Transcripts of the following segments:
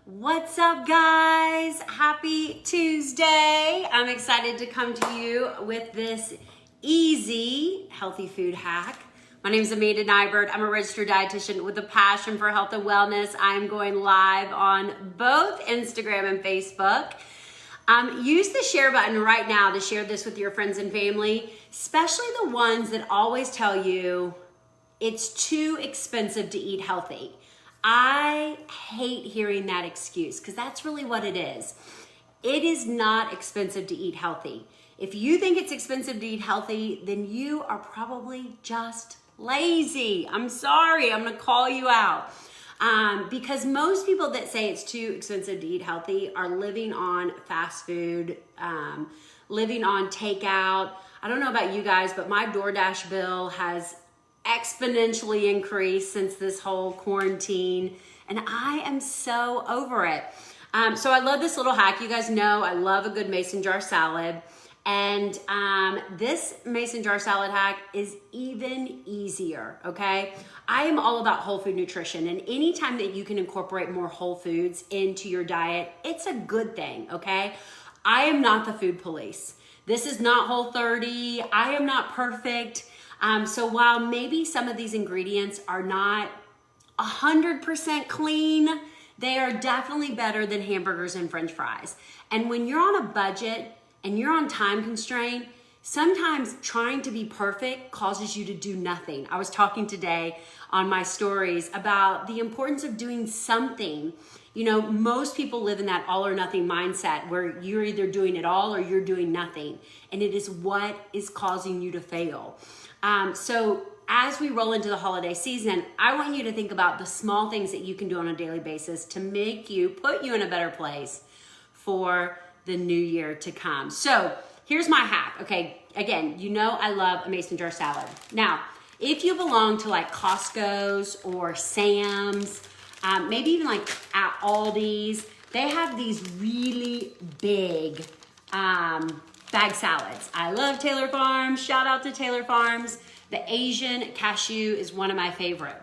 What's up, guys? Happy Tuesday. I'm excited to come to you with this easy healthy food hack. My name is Amanda Nybert. I'm a registered dietitian with a passion for health and wellness. I'm going live on both Instagram and Facebook. Use the share button right now to share this with your friends and family, especially the ones that always tell you it's too expensive to eat healthy. I hate hearing that excuse because that's really what it is. It is not expensive to eat healthy. If you think it's expensive to eat healthy, then you are probably just lazy. I'm sorry, I'm gonna call you out. Because most people that say it's too expensive to eat healthy are living on fast food, living on takeout. I don't know about you guys, but my DoorDash bill has exponentially increased since this whole quarantine, and I am so over it. So I love this little hack. You guys know I love a good mason jar salad, and this mason jar salad hack is even easier, okay? I am all about whole food nutrition, and anytime that you can incorporate more whole foods into your diet, it's a good thing, okay? I am not the food police. This is not Whole30. I am not perfect. So while maybe some of these ingredients are not 100% clean, they are definitely better than hamburgers and French fries. And when you're on a budget and you're on time constraint, sometimes trying to be perfect causes you to do nothing. I was talking today on my stories about the importance of doing something. You know, most people live in that all or nothing mindset where you're either doing it all or you're doing nothing. And it is what is causing you to fail. So as we roll into the holiday season, I want you to think about the small things that you can do on a daily basis to put you in a better place for the new year to come. So here's my hack. Okay, again, you know I love a mason jar salad. Now, if you belong to like Costco's or Sam's, maybe even like at Aldi's, they have these really big bag salads. I love Taylor Farms. Shout out to Taylor Farms. The Asian cashew is one of my favorite.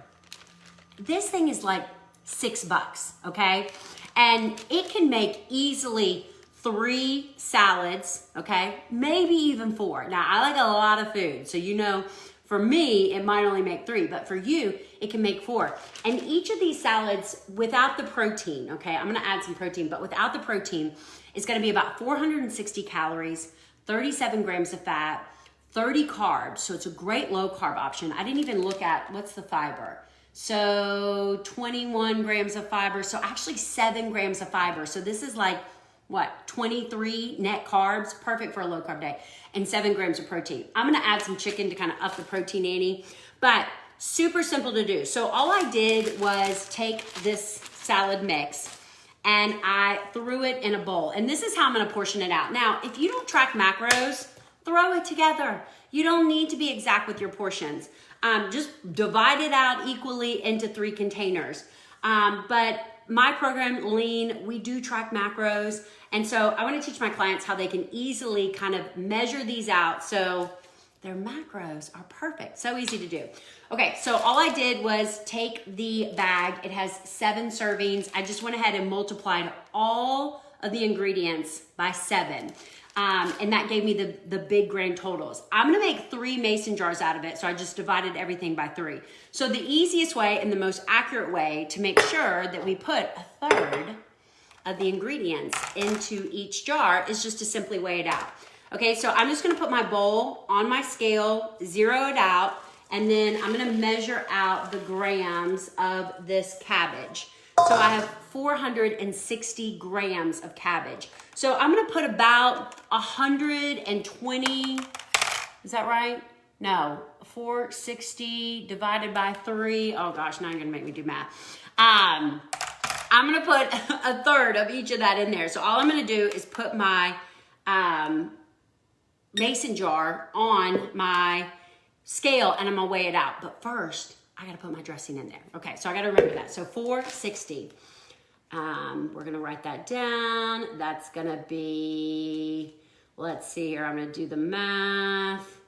This thing is like $6, okay? And it can make easily 3 salads, okay? Maybe even 4. Now, I like a lot of food, so you know, for me, it might only make 3, but for you, it can make 4. And each of these salads, without the protein, okay, I'm gonna add some protein, but without the protein, it's gonna be about 460 calories, 37 grams of fat, 30 carbs, so it's a great low carb option. I didn't even look at what's the fiber. So 21 grams of fiber, so actually 7 grams of fiber. So this is like, what, 23 net carbs, perfect for a low carb day, and 7 grams of protein. I'm gonna add some chicken to kind of up the protein ante, but super simple to do. So all I did was take this salad mix and I threw it in a bowl. And this is how I'm gonna portion it out. Now, if you don't track macros, throw it together. You don't need to be exact with your portions. Just divide it out equally into 3 containers. But my program, Lean, we do track macros. And so I wanna teach my clients how they can easily kind of measure these out so their macros are perfect. So easy to do. Okay, so all I did was take the bag. It has 7 servings. I just went ahead and multiplied all of the ingredients by 7. And that gave me the big grand totals. I'm gonna make 3 mason jars out of it, so I just divided everything by 3. So the easiest way and the most accurate way to make sure that we put 1/3 of the ingredients into each jar is just to simply weigh it out. Okay, so I'm just gonna put my bowl on my scale, zero it out, and then I'm gonna measure out the grams of this cabbage. So I have 460 grams of cabbage. So I'm gonna put about 120, is that right? No, 460 divided by 3. Oh gosh, now you're gonna make me do math. I'm gonna put 1/3 of each of that in there. So all I'm gonna do is put my mason jar on my scale and I'm gonna weigh it out. But first, I gotta put my dressing in there. Okay, so I gotta remember that. So 460. We're gonna write that down. That's gonna be, let's see here, I'm gonna do the math.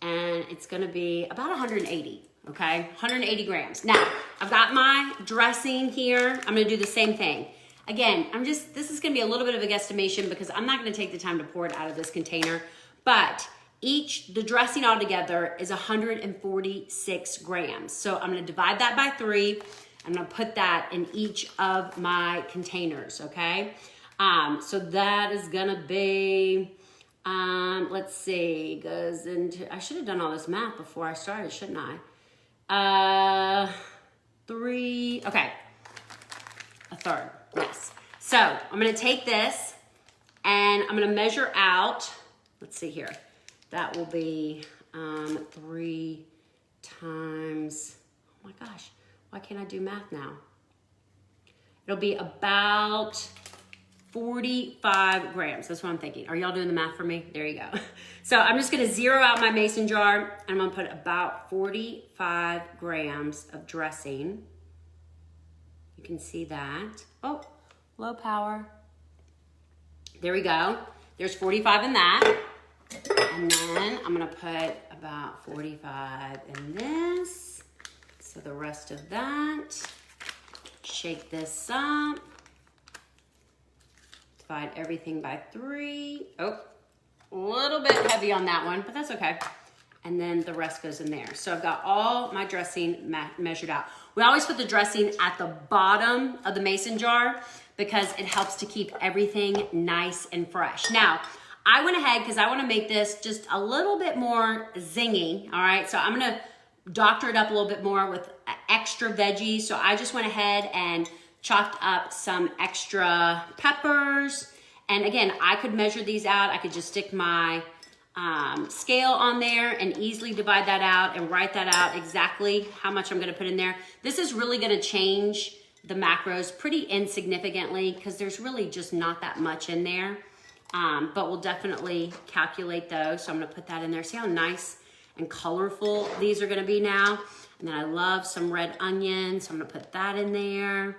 And it's gonna be about 180, okay? 180 grams. Now, I've got my dressing here. I'm gonna do the same thing. Again, this is gonna be a little bit of a guesstimation because I'm not gonna take the time to pour it out of this container, but the dressing altogether is 146 grams. So I'm gonna divide that by 3. I'm gonna put that in each of my containers, okay? So that is gonna be, let's see, goes into, I should have done all this math before I started, shouldn't I? 3, okay, a third, yes. So I'm gonna take this and I'm gonna measure out, let's see here, that will be 3 times, oh my gosh, why can't I do math now? It'll be about 45 grams. That's what I'm thinking. Are y'all doing the math for me? There you go. So I'm just gonna zero out my mason jar and I'm gonna put about 45 grams of dressing. You can see that. Oh, low power. There we go. There's 45 in that. And then I'm gonna put about 45 in this. So the rest of that. Shake this up. Divide everything by 3. Oh, a little bit heavy on that one, but that's okay. And then the rest goes in there. So I've got all my dressing measured out. We always put the dressing at the bottom of the mason jar because it helps to keep everything nice and fresh. Now, I went ahead because I want to make this just a little bit more zingy, all right? So I'm gonna doctor it up a little bit more with extra veggies. So I just went ahead and chopped up some extra peppers. And again, I could measure these out. I could just stick my scale on there and easily divide that out and write that out exactly how much I'm gonna put in there. This is really gonna change the macros pretty insignificantly because there's really just not that much in there. But we'll definitely calculate those. So I'm gonna put that in there. See how nice and colorful these are gonna be now? And then I love some red onions, so I'm gonna put that in there.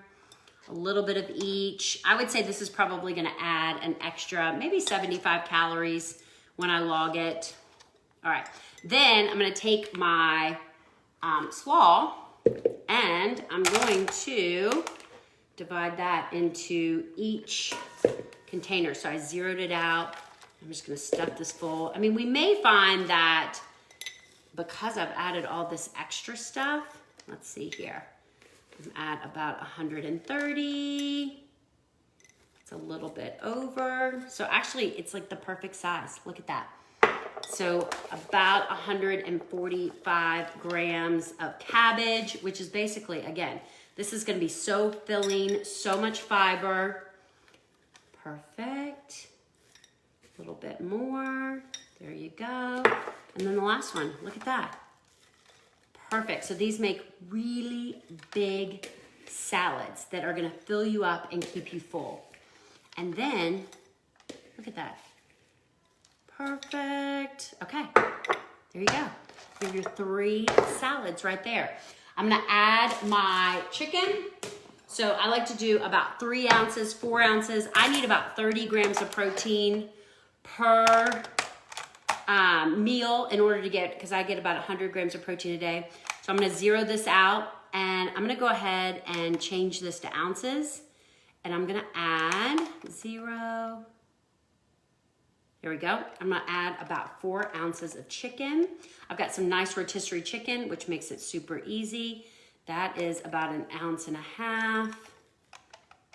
A little bit of each. I would say this is probably gonna add an extra, maybe 75 calories when I log it. All right, then I'm gonna take my slaw and I'm going to divide that into each container. So I zeroed it out. I'm just gonna stuff this full. I mean, we may find that because I've added all this extra stuff, let's see here. I'm at about 130. It's a little bit over. So actually it's like the perfect size. Look at that. So about 145 grams of cabbage, which is basically, again, this is gonna be so filling, so much fiber. Perfect. A little bit more. There you go. And then the last one, look at that. Perfect. So these make really big salads that are gonna fill you up and keep you full. And then, look at that. Perfect. Okay, there you go. You have your 3 salads right there. I'm gonna add my chicken. So I like to do about 3 ounces, 4 ounces. I need about 30 grams of protein per meal in order to get, because I get about 100 grams of protein a day. So I'm gonna zero this out and I'm gonna go ahead and change this to ounces. And I'm gonna add 0. Here we go. I'm gonna add about 4 ounces of chicken. I've got some nice rotisserie chicken, which makes it super easy. That is about 1.5 ounces.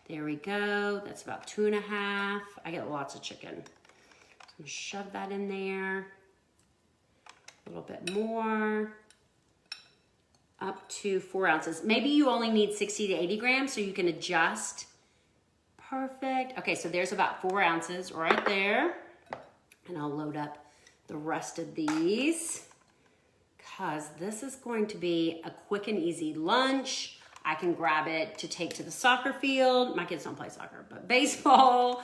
There we go. That's about 2.5. I get lots of chicken. So I'm gonna shove that in there. A little bit more. Up to 4 ounces. Maybe you only need 60 to 80 grams, so you can adjust. Perfect. Okay, so there's about 4 ounces right there. And I'll load up the rest of these because this is going to be a quick and easy lunch. I can grab it to take to the soccer field. My kids don't play soccer, but baseball,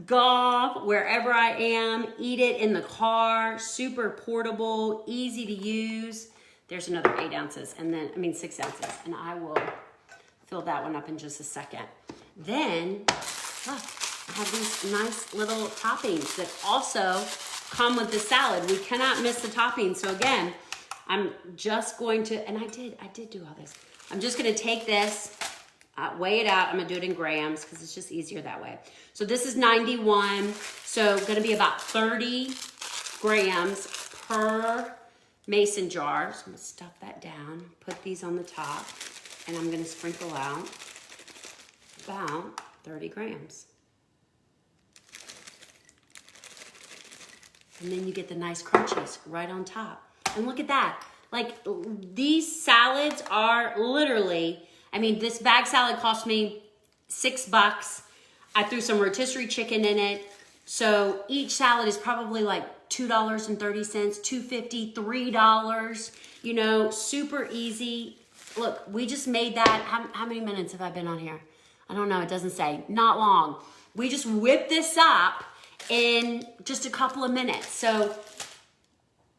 golf, wherever I am. Eat it in the car, super portable, easy to use. There's another 8 ounces and then, 6 ounces. And I will fill that one up in just a second. Then, look, I have these nice little toppings that also come with the salad. We cannot miss the toppings. So again, I'm just going to, and I did do all this. I'm just gonna take this weigh it out. I'm gonna do it in grams because it's just easier that way. So this is 91, so gonna be about 30 grams per mason jar. So I'm gonna stuff that down, put these on the top, and I'm gonna sprinkle out about 30 grams. And then you get the nice crunchies right on top. And look at that. Like, these salads are literally, I mean, this bag salad cost me $6. I threw some rotisserie chicken in it. So each salad is probably like $2.30, $2.50, $3. You know, super easy. Look, we just made that. How many minutes have I been on here? I don't know. It doesn't say. Not long. We just whipped this up in just a couple of minutes. So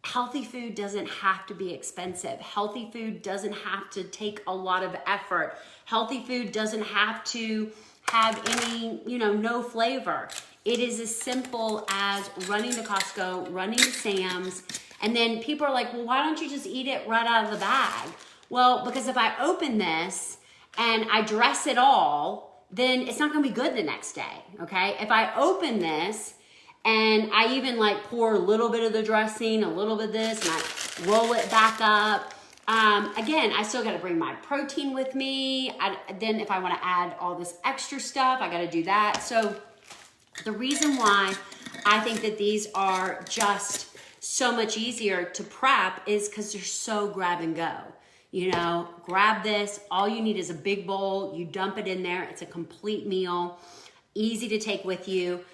healthy food doesn't have to be expensive. Healthy food doesn't have to take a lot of effort. Healthy food doesn't have to have any, you know, no flavor. It is as simple as running to Costco, running to Sam's, and then people are like, well, why don't you just eat it right out of the bag? Well, because if I open this and I dress it all, then it's not gonna be good the next day, okay? If I open this and I even like pour a little bit of the dressing, a little bit of this, and I roll it back up. Again, I still gotta bring my protein with me. Then if I wanna add all this extra stuff, I gotta do that. So the reason why I think that these are just so much easier to prep is because they're so grab and go. You know, grab this, all you need is a big bowl, you dump it in there, it's a complete meal, easy to take with you.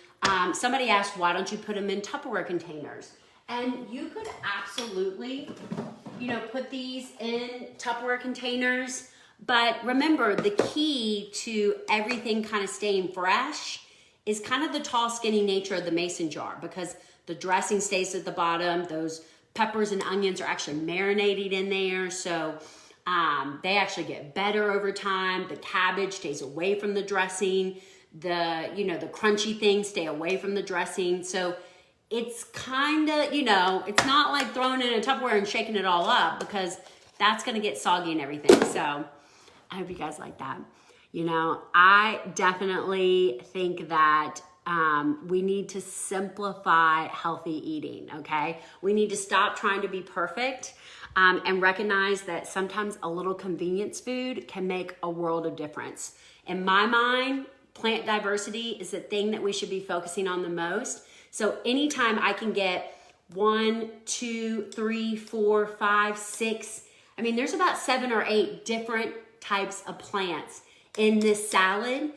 Somebody asked, why don't you put them in Tupperware containers? And you could absolutely, you know, put these in Tupperware containers. But remember, the key to everything kind of staying fresh is kind of the tall, skinny nature of the mason jar, because the dressing stays at the bottom. Those peppers and onions are actually marinated in there. So they actually get better over time. The cabbage stays away from the dressing. The, you know, the crunchy things stay away from the dressing. So it's kind of, you know, it's not like throwing it in a Tupperware and shaking it all up, because that's going to get soggy and everything. So I hope you guys like that. You know, I definitely think that we need to simplify healthy eating, okay? We need to stop trying to be perfect and recognize that sometimes a little convenience food can make a world of difference. In my mind, plant diversity is the thing that we should be focusing on the most. So anytime I can get 1, 2, 3, 4, 5, 6, I mean, there's about 7 or 8 different types of plants in this salad.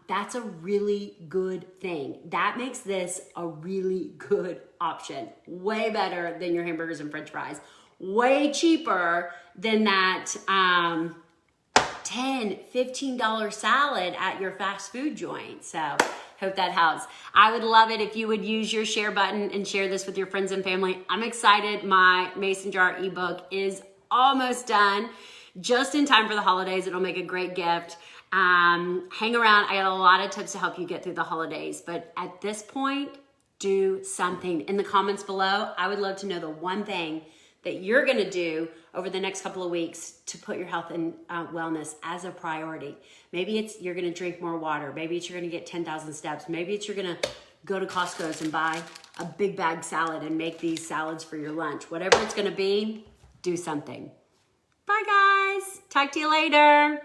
That's a really good thing. That makes this a really good option. Way better than your hamburgers and french fries. Way cheaper than that $10, $15 salad at your fast food joint. So hope that helps. I would love it if you would use your share button and share this with your friends and family. I'm excited. My Mason Jar ebook is almost done. Just in time for the holidays. It'll make a great gift. Hang around. I got a lot of tips to help you get through the holidays. But at this point, do something. In the comments below, I would love to know the one thing that you're going to do over the next couple of weeks to put your health and wellness as a priority. Maybe it's you're going to drink more water. Maybe it's you're going to get 10,000 steps. Maybe it's you're going to go to Costco's and buy a big bag salad and make these salads for your lunch. Whatever it's going to be, do something. Bye, guys. Talk to you later.